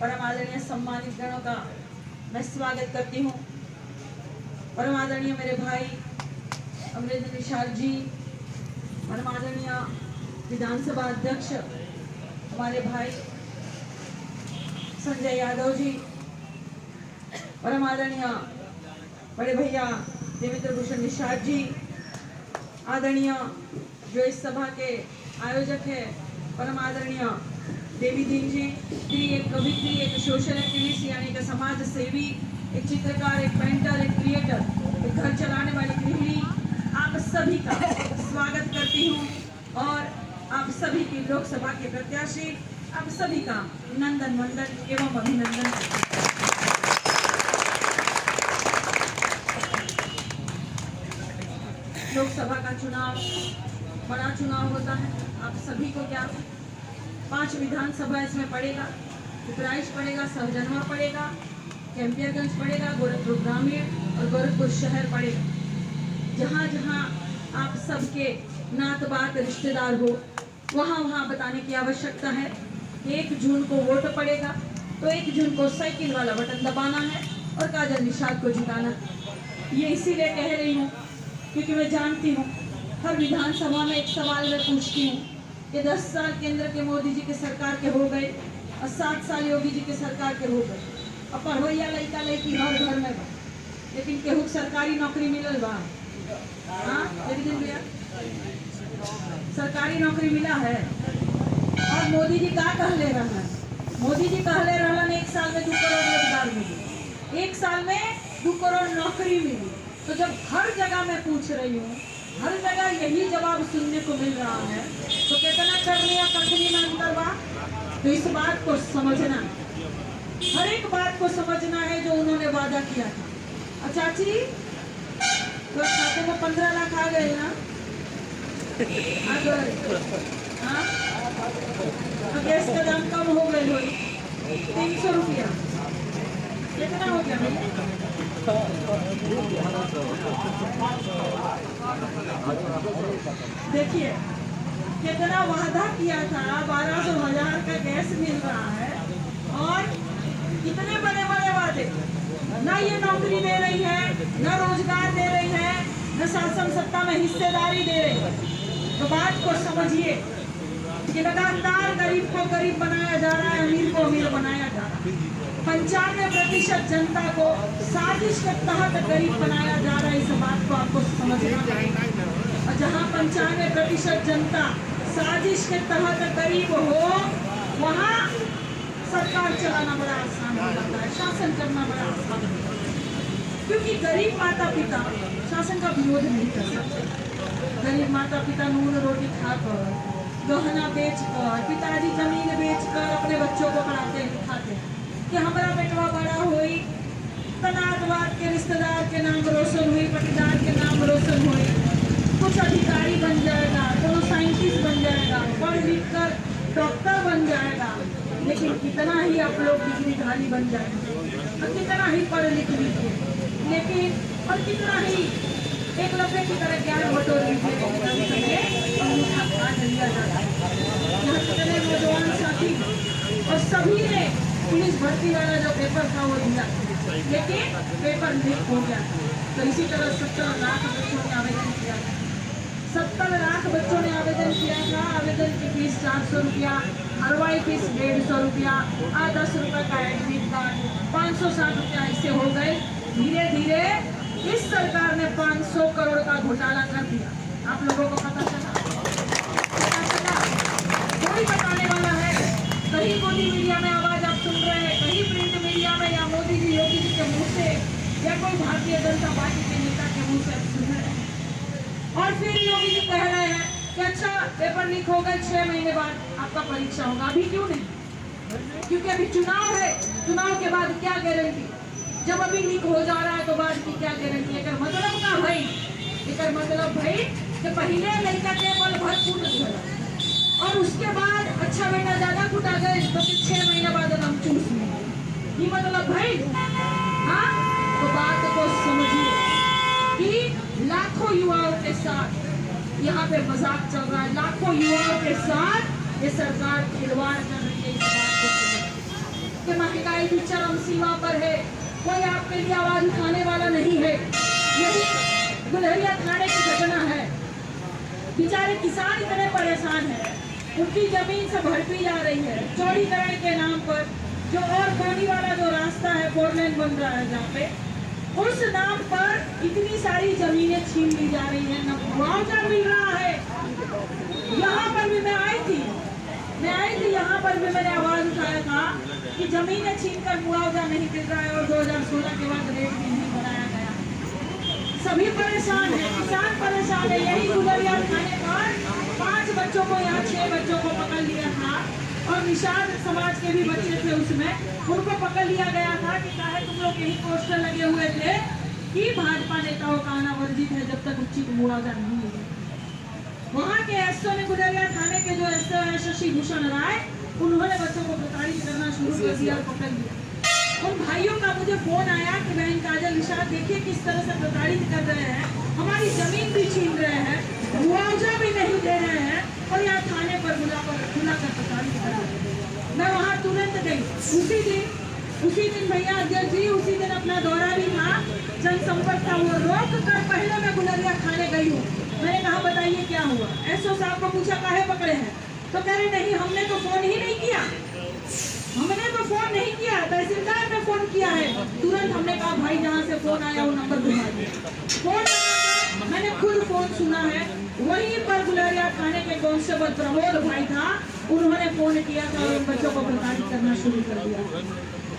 परम आदरणीय सम्मानित गणों का मैं स्वागत करती हूँ। परम आदरणीय मेरे भाई अमरेंद्र निषाद जी, परम आदरणीय विधानसभा अध्यक्ष हमारे भाई संजय यादव जी, परम आदरणीय बड़े भैया देवेंद्र भूषण निषाद जी, आदरणीय जो इस सभा के आयोजक है परम आदरणीय देवी दीन जी, एक कवित्री, एक सोशल एक्टिविस्ट यानी कि समाज सेवी, एक चित्रकार, एक पेंटर, एक क्रिएटर, एक घर चलाने वाली गृहिणी, आप सभी का स्वागत करती हूँ और आप सभी की लोकसभा के प्रत्याशी, आप सभी का नंदन वंदन एवं अभिनंदन करती हूँ। लोकसभा का चुनाव बड़ा चुनाव होता है, आप सभी को क्या 5 विधानसभा इसमें पड़ेगा, पिपराइच पड़ेगा, सहजनवा पड़ेगा, कैंपियरगंज पड़ेगा, गोरखपुर ग्रामीण और गोरखपुर शहर पड़ेगा। जहाँ जहाँ आप सबके नात बात रिश्तेदार हो वहाँ वहाँ बताने की आवश्यकता है। 1 जून को वोट पड़ेगा तो 1 जून को साइकिल वाला बटन दबाना है और काजल निषाद को जिताना है। ये इसीलिए कह रही हूँ क्योंकि मैं जानती हूँ हर विधानसभा में एक सवाल मैं पूछती हूँ कि 10 साल केंद्र के मोदी जी के सरकार के हो गए और 7 साल योगी जी के सरकार के हो गए और पढ़वैया लड़का लड़की हर घर में बा, लेकिन केहू सरकारी नौकरी मिलल बा? हाँ भैया, सरकारी नौकरी मिला है। और मोदी जी का कहले रहा, मोदी जी कहले रहा 1 साल में 2 करोड़ रोजगार मिली, 1 साल में 2 करोड़ नौकरी मिली। तो जब हर जगह मैं पूछ रही हूँ, हर जगह यही जवाब सुनने को मिल रहा है, तो कितना करने या कथनी में अंतर बा? तो इस बात को समझना, हर एक बात को समझना है जो उन्होंने वादा किया था। चाची तो खाते में 15 लाख आ गए ना, आ गए। हाँ, गैस का दाम कम हो गए, 300 रुपया, कितना हो गया भैया? देखिए कितना वादा किया था, 1200-1000 का गैस मिल रहा है और कितने बड़े बड़े वादे। न ये नौकरी दे रही है, न रोजगार दे रही है, न शासन सत्ता में हिस्सेदारी दे रही है। तो बात को समझिए कि लगातार गरीब को गरीब बनाया जा रहा है, अमीर को अमीर बनाया जा रहा है। 95% जनता को साजिश के तहत गरीब बनाया जा रहा है, इस बात को आपको समझना चाहिए। और जहाँ 95% जनता साजिश के तहत गरीब हो, वहाँ सरकार चलाना बड़ा आसान हो जाता है, शासन करना बड़ा आसान हो जाता है। क्योंकि गरीब माता पिता शासन का विरोध नहीं कर सकते। गरीब माता पिता नून रोटी खाकर, गहना बेचकर, पिताजी जमीन बेचकर अपने बच्चों को पढ़ाते लिखाते हैं कि हमारा बेटवा बड़ा हुई, तनातवाद के रिश्तेदार के नाम रोशन हुई, पटीदार के नाम रोशन हुई, कुछ अधिकारी बन जाएगा, कोनो साइंटिस्ट बन जाएगा, पढ़ लिख कर डॉक्टर बन जाएगा। लेकिन कितना ही आप लोग डिग्रीधारी बन जाएंगे और कितना ही पढ़ लिख लीजिए, लेकिन और कितना ही एक लफे की तरह ज्ञान बटोर लीजिए, अंगूठा काट लिया जाता है। यहाँ कितने नौजवान साथी और सभी ने पुलिस भर्ती वाला जो पेपर था वो दिया, लेकिन पेपर लीक हो गया। तो इसी तरह 70 लाख बच्चों ने आवेदन किया था, 70 लाख बच्चों ने आवेदन किया था। आवेदन की फीस 400 रुपया, हरवाई फीस 150 रुपया, 10 रुपये का एडमिट कार्ड, 560 रुपया ऐसे हो गए। धीरे धीरे इस सरकार ने 500 करोड़ का घोटाला कर दिया। आप लोगों को पता चला? कोई बताने वाला है? कहीं मोदी मीडिया में आवाज आप सुन रहे हैं, कहीं प्रिंट मीडिया में, या मोदी जी योगी जी के मुंह से, या कोई भारतीय जनता पार्टी के नेता के मुंह से आप सुन रहे हैं? और फिर योगी जी कह रहे हैं कि अच्छा पेपर लीक हो गए, 6 महीने बाद आपका परीक्षा होगा। अभी क्यों नहीं? क्योंकि अभी चुनाव है, चुनाव के बाद क्या गारंटी? जब अभी लीक हो जा रहा है तो बाद की क्या गारंटी? एक मतलब का भाई, एक मतलब भाई कि पहले लड़का के बल भर फूट गया और उसके बाद अच्छा बेटा ज्यादा फूटा गए तो 6 महीने बाद हम चूस लेंगे। ये मतलब भाई, हाँ तो बात को समझिए कि लाखों युवाओं के साथ यहाँ पे मजाक चल रहा है, लाखों युवाओं के साथ ये सरकार खिलवाड़ कर रही है। इस बात को कि महंगाई की चरम सीमा पर है, कोई आपके लिए आवाज उठाने वाला नहीं है। यही गुलहरिया थाने की घटना है। बेचारे किसान इतने परेशान हैं, उनकी जमीन सब हड़पी जा रही है चौड़ीकरण के नाम पर। जो और पानी वाला जो रास्ता है 4 लेन बन रहा है जहाँ पे, उस नाम पर इतनी सारी जमीनें छीन ली जा रही है, न मुआवजा मिल रहा है। यहाँ पर भी मैं आई थी यहाँ पर भी मैंने आवाज उठाया था कि जमीनें छीन कर मुआवजा नहीं मिल रहा है और 2016 के बाद रेट भी नहीं बनाया गया। सभी परेशान है, किसान परेशान है। यही गुलहरिया थाने पर 5 बच्चों को, यहाँ 6 बच्चों को पकड़ लिया था और निषाद समाज के भी बच्चे थे उसमें, उनको पकड़ लिया गया था कि चाहे तुम लोग यही पोस्टर लगे हुए थे कि भाजपा नेताओं का आना वर्जित है जब तक उचित मुआवजा नहीं मिले। वहाँ के एसओ ने, गुलहरिया थाने के जो एसओ है शशि भूषण राय, उन्होंने बच्चों को प्रताड़ित करना शुरू कर दिया और पकड़ लिया। उन भाइयों का मुझे फोन आया कि बहन काजल निषाद देखिए किस तरह से प्रताड़ित कर रहे हैं, हमारी जमीन भी छीन रहे हैं, मुआवजा भी नहीं दे रहे हैं और यहाँ थाने पर बुलाकर प्रताड़ित कर रहे हैं। मैं वहाँ तुरंत गई। उसी दिन भैया अध्यक्ष जी, उसी दिन अपना दौरा भी था, जनसंपर्क था, वो रोक कर पहले मैं गुलहरिया थाने गई हूँ। मैंने कहा बताइए क्या हुआ। एसओ साहब को पूछा काहे पकड़े हैं, तो कह रहे नहीं हमने तो फोन ही नहीं किया, तहसीलदार ने फोन किया है। तुरंत हमने कहा भाई जहाँ से फोन आया वो नंबर घुमा दिया। फोन लगाकर मैंने खुद फोन सुना है, वहीं पर गुलहरिया थाने के कांस्टेबल प्रमोद भाई था, उन्होंने फोन किया था और उन बच्चों को प्रताड़ित करना शुरू कर दिया।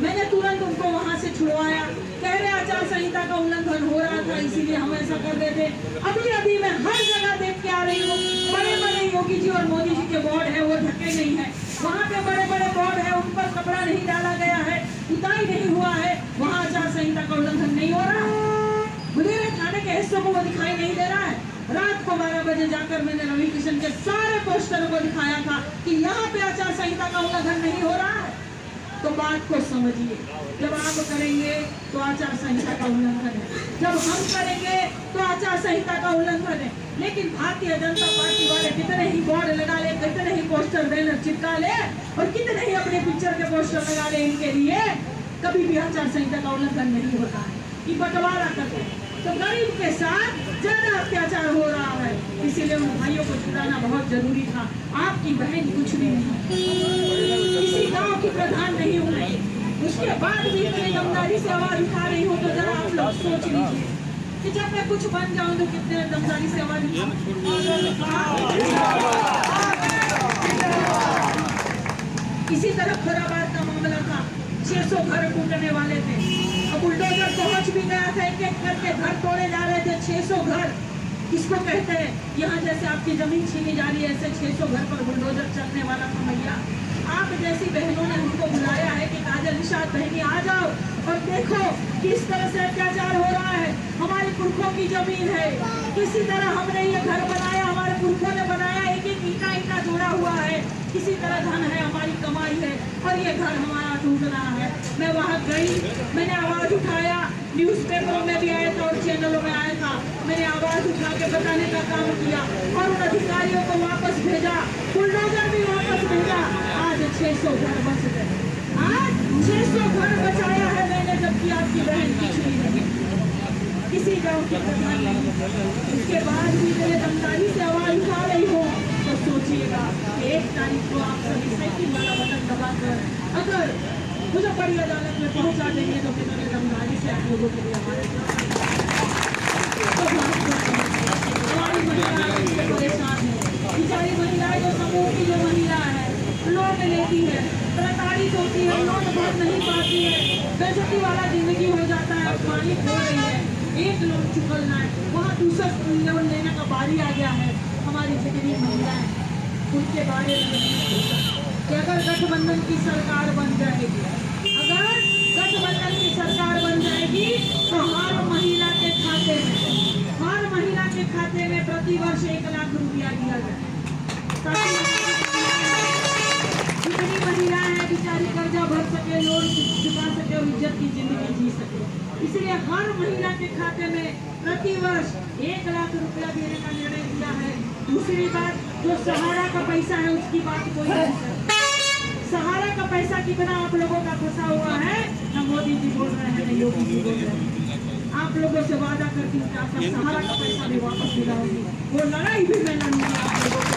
मैंने तुरंत उनको वहां से छुड़वाया। कह रहे आचार संहिता का उल्लंघन हो रहा था इसीलिए हम ऐसा कर रहे थे। अभी मैं हर जगह देख के आ रही हूँ, बड़े बड़े योगी जी और मोदी जी के बोर्ड है वो ढके नहीं है, वहाँ पे बड़े बड़े बोर्ड है उन पर कपड़ा नहीं डाला गया है, पुताई नहीं हुआ है, वहाँ आचार संहिता का उल्लंघन नहीं हो रहा है। गुलहरिया थाने के हिस्सों को वो दिखाई नहीं दे रहा है। रात को 12 बजे जाकर मैंने रवि किशन के सारे पोस्टरों को दिखाया था कि यहाँ पे आचार संहिता का उल्लंघन नहीं हो रहा है। तो बात को समझिए, जब आप करेंगे तो आचार संहिता का उल्लंघन है, जब हम करेंगे तो आचार संहिता का उल्लंघन है। लेकिन भारतीय जनता पार्टी वाले कितने ही बोर्ड लगा ले, कितने ही पोस्टर बैनर चिपका ले और कितने ही अपने पिक्चर के पोस्टर लगा ले, इनके लिए कभी भी आचार संहिता का उल्लंघन नहीं होता है। ये बंटवारा करते हैं तो गरीब के साथ ज्यादा अत्याचार हो रहा है, इसीलिए उन भाइयों को छुड़ाना बहुत जरूरी था। आपकी बहन कुछ भी नहीं, किसी गांव की प्रधान नहीं हूँ मैं, उसके बाद भी इतनी दमदारी से आवाज उठा रही हूँ। तो जरा आप लोग सोच लीजिए कि जब मैं कुछ बन जाऊँ तो कितने दमदारी से आवाज इसी तरह खुराबाद का मामला था, 600 घर टूटने वाले थे, अब बुलडोजर पहुंच भी गया था, एक एक करके घर तोड़े जा रहे थे। 600 घर किसको कहते हैं? यहाँ जैसे आपकी जमीन छीनी जा रही है ऐसे 600 घर पर बुलडोजर चलने वाला था। भैया आप जैसी बहनों ने हमको बुलाया है कि काजल निषाद बहनी आ जाओ और देखो किस तरह से अत्याचार हो रहा है, हमारे पुरखों की जमीन है, किसी तरह हमने ये घर बनाया, हमारे पुरखों ने बनाया, एक एक ईंटा जोड़ा हुआ है, किसी तरह धन है, हमारी कमाई है और ये घर हमारा टूट रहा है। मैं वहाँ गई, मैंने आवाज उठाया, न्यूज़पेपरों में भी आया था और चैनलों में आया था, मैंने आवाज उठा के बताने का काम किया और उन अधिकारियों को वापस भेजा, बुलडोजर भी वापस भेजा। आज 600 घर बच गए, आज 600 घर बचाया है मैंने, जबकि आपकी बहन कुछ भी नहीं, किसी गाँव की प्रधान नहीं। उसके बाद भी मेरे दमदारी से आवाज उठा रही हो तो सोचिएगा कि 1 तारीख को आप सभी साइकिल वाला बटन दबाकर अगर मुझे बड़ी अदालत में पहुंचा देंगे तो कितने दमदारी से आप लोगों के लिए हमारी महिलाएं परेशान है। बेचारी महिलाएं जो समूह की जो महिला है, लोन लेती है, प्रताड़ित होती है, लोन भर नहीं पाती है, बेइज्जती वाला जिंदगी हो जाता है, पानी खो रही है, एक लोन चुकलना है, वहाँ दूसरा लोन लेने का बारी आ गया है। हमारी जितनी महिलाएं उनके बारे में कि अगर गठबंधन की सरकार बन जाएगी, अगर गठबंधन की सरकार बन जाएगी तो हर महिला के खाते में प्रति वर्ष 1 लाख रुपया दिया जाए, ताकि जितनी महिलाएं हैं बेचारी कर्जा भर सके, लोन चुका सके और इज्जत की जिंदगी जी सके। इसलिए हर महिला के खाते में प्रति वर्ष 1 लाख रुपया देने का निर्णय किया है। दूसरी बात, जो सहारा का पैसा है उसकी बात कोई नहीं करता। सहारा का पैसा कितना आप लोगों का फंसा हुआ है मोदी जी बोल रहे हैं, न योगी जी बोल रहे हैं। आप लोगों से वादा करती हूँ कि आपका सहारा का पैसा भी वापस दिलाऊंगी, वो लड़ाई भी मैं लड़ूंगी आप लोगों के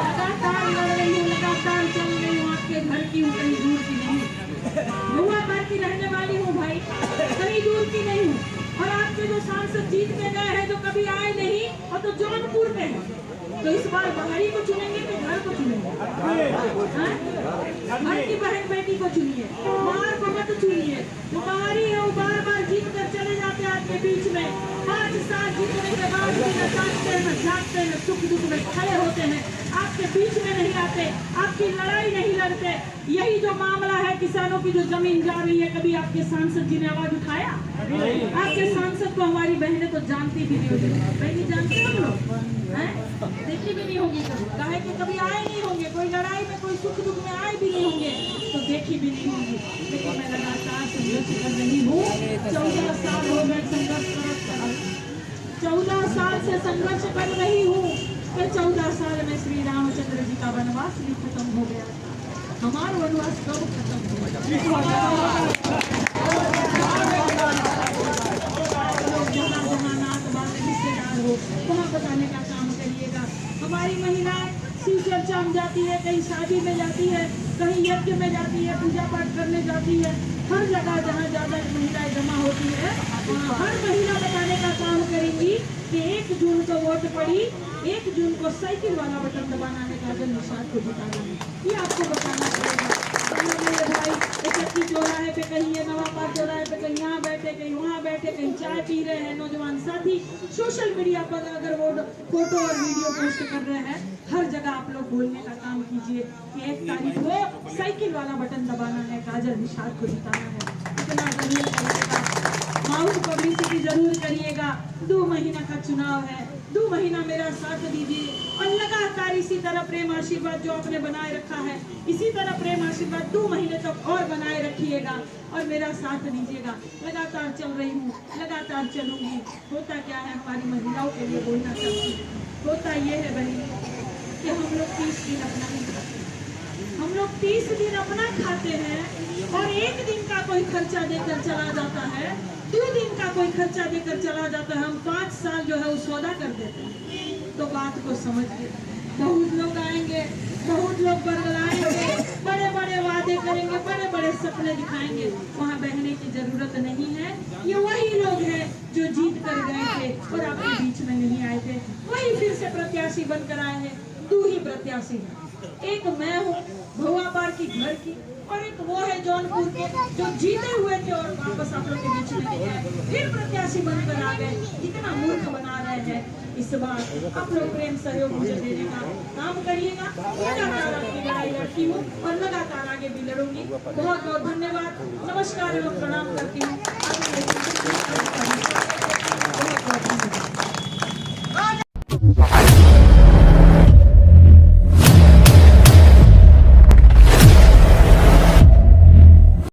लगातार लड़ रही हूँ, लगातार चल रही हूँ, आपके घर की हूँ, कहीं दूर की नहीं। हुआ घर की रहने वाली हूँ भाई, कहीं दूर की नहीं हूँ। और आपके जो सांसद जीत के गए हैं, जो कभी आए नहीं, और तो जौनपुर में है, तो इस बार बाहरी को चुनेंगे कि घर को चुनेंगे? घर की बहन बेटी को चुनिए, बाहर को मत चुनिए। जो बाहरी है वो बार बार जीत कर चले जाते हैं आपके बीच में। 5 साल जीतने के बाद भी न जागते न जागते न सुख दुख में खड़े होते हैं, आपके बीच में नहीं आते, आपकी लड़ाई नहीं लड़ते। यही जो मामला है किसानों की जो जमीन जा रही है, कभी आपके सांसद जी ने आवाज उठाया? आपके सांसद को हमारी बहनें तो जानती भी नहीं होगी, बहनी जानते हम लोग हैं, देखी भी नहीं होगी कभी, काहे कि कभी आए नहीं होंगे, कोई लड़ाई में कोई सुख दुख में आए भी नहीं होंगे, तो देखी भी नहीं होंगी। लेकिन मैं लगातार संघर्ष कर रही हूँ, 14 साल हो गए संघर्ष कर, 14 साल से संघर्ष कर रही हूँ। 14 साल में श्री रामचंद्र जी का वनवास भी खत्म हो गया था। हमारा वनवास कब खत्म होगा? वहाँ बताने का काम करिएगा। हमारी महिलाएं शिव चर्चा में जाती है, कहीं शादी में जाती है, कहीं यज्ञ में जाती है, पूजा पाठ करने जाती है। हर जगह जहाँ ज्यादा महिलाएं जमा होती है, वहाँ हर महिला बताने का काम करेंगी कि 1 जून को वोट पड़ी, 1 जून को साइकिल वाला बटन दबाना है, काजल निषाद को जिताना है, ये आपको बताना पड़ेगा। मेरे भाई चक्की चौराहे पे, कहीं ये नवाबाद चौराहे पे, कहीं यहाँ बैठे, कहीं वहाँ बैठे, कहीं चाय पी रहे हैं नौजवान साथी, सोशल मीडिया पर अगर वो फोटो और वीडियो पोस्ट कर रहे हैं, हर जगह आप लोग बोलने का काम कीजिए कि 1 तारीख को साइकिल वाला बटन दबाना है, काजल निषाद को जिताना है। इतना जरूर करिएगा, माउंट पब्लिसिटी जरूर करिएगा। 2 महीना का चुनाव है, 2 महीना मेरा साथ दीजिए और लगातार इसी तरह प्रेम आशीर्वाद जो आपने बनाए रखा है, इसी तरह प्रेम आशीर्वाद 2 महीने तक और बनाए रखिएगा और मेरा साथ दीजिएगा। लगातार चल रही हूँ, लगातार चलूंगी। होता क्या है, हमारी महिलाओं के लिए बोलना चाहती हूँ, होता ये है बहन कि हम लोग 30 दिन अपना नहीं खाते, हम लोग 30 दिन अपना खाते हैं और 1 दिन का कोई खर्चा देकर चला जाता है, 2 दिन का कोई खर्चा देकर चला जाता है। हम 5 साल जो है वो सौदा कर देते हैं। तो बात को समझिए, बहुत लोग आएंगे, बहुत लोग बरगलाएंगे, बड़े बड़े वादे करेंगे, बड़े बड़े सपने दिखाएंगे, वहाँ बहने की जरूरत नहीं है। ये वही लोग हैं जो जीत कर गए थे और आपके बीच में नहीं आए थे, वही फिर से प्रत्याशी बनकर आए हैं। 2 ही प्रत्याशी हैं, एक मैं हूँ भुआपार की घर की, और एक वो है जौनपुर के जो जीते हुए थे और वापस आप लोग के बीच में नहीं आए, फिर प्रत्याशी बनकर आ गए। इतना मूर्ख बना रहे हैं। इस बार आप लोग प्रेम सहयोग मुझे देने का काम करिएगा। लगातार आपकी लड़ाई लड़ती हूँ और लगातार आगे भी लड़ूंगी। बहुत बहुत धन्यवाद, नमस्कार एवं प्रणाम करती हूँ। बहुत बहुत धन्यवाद।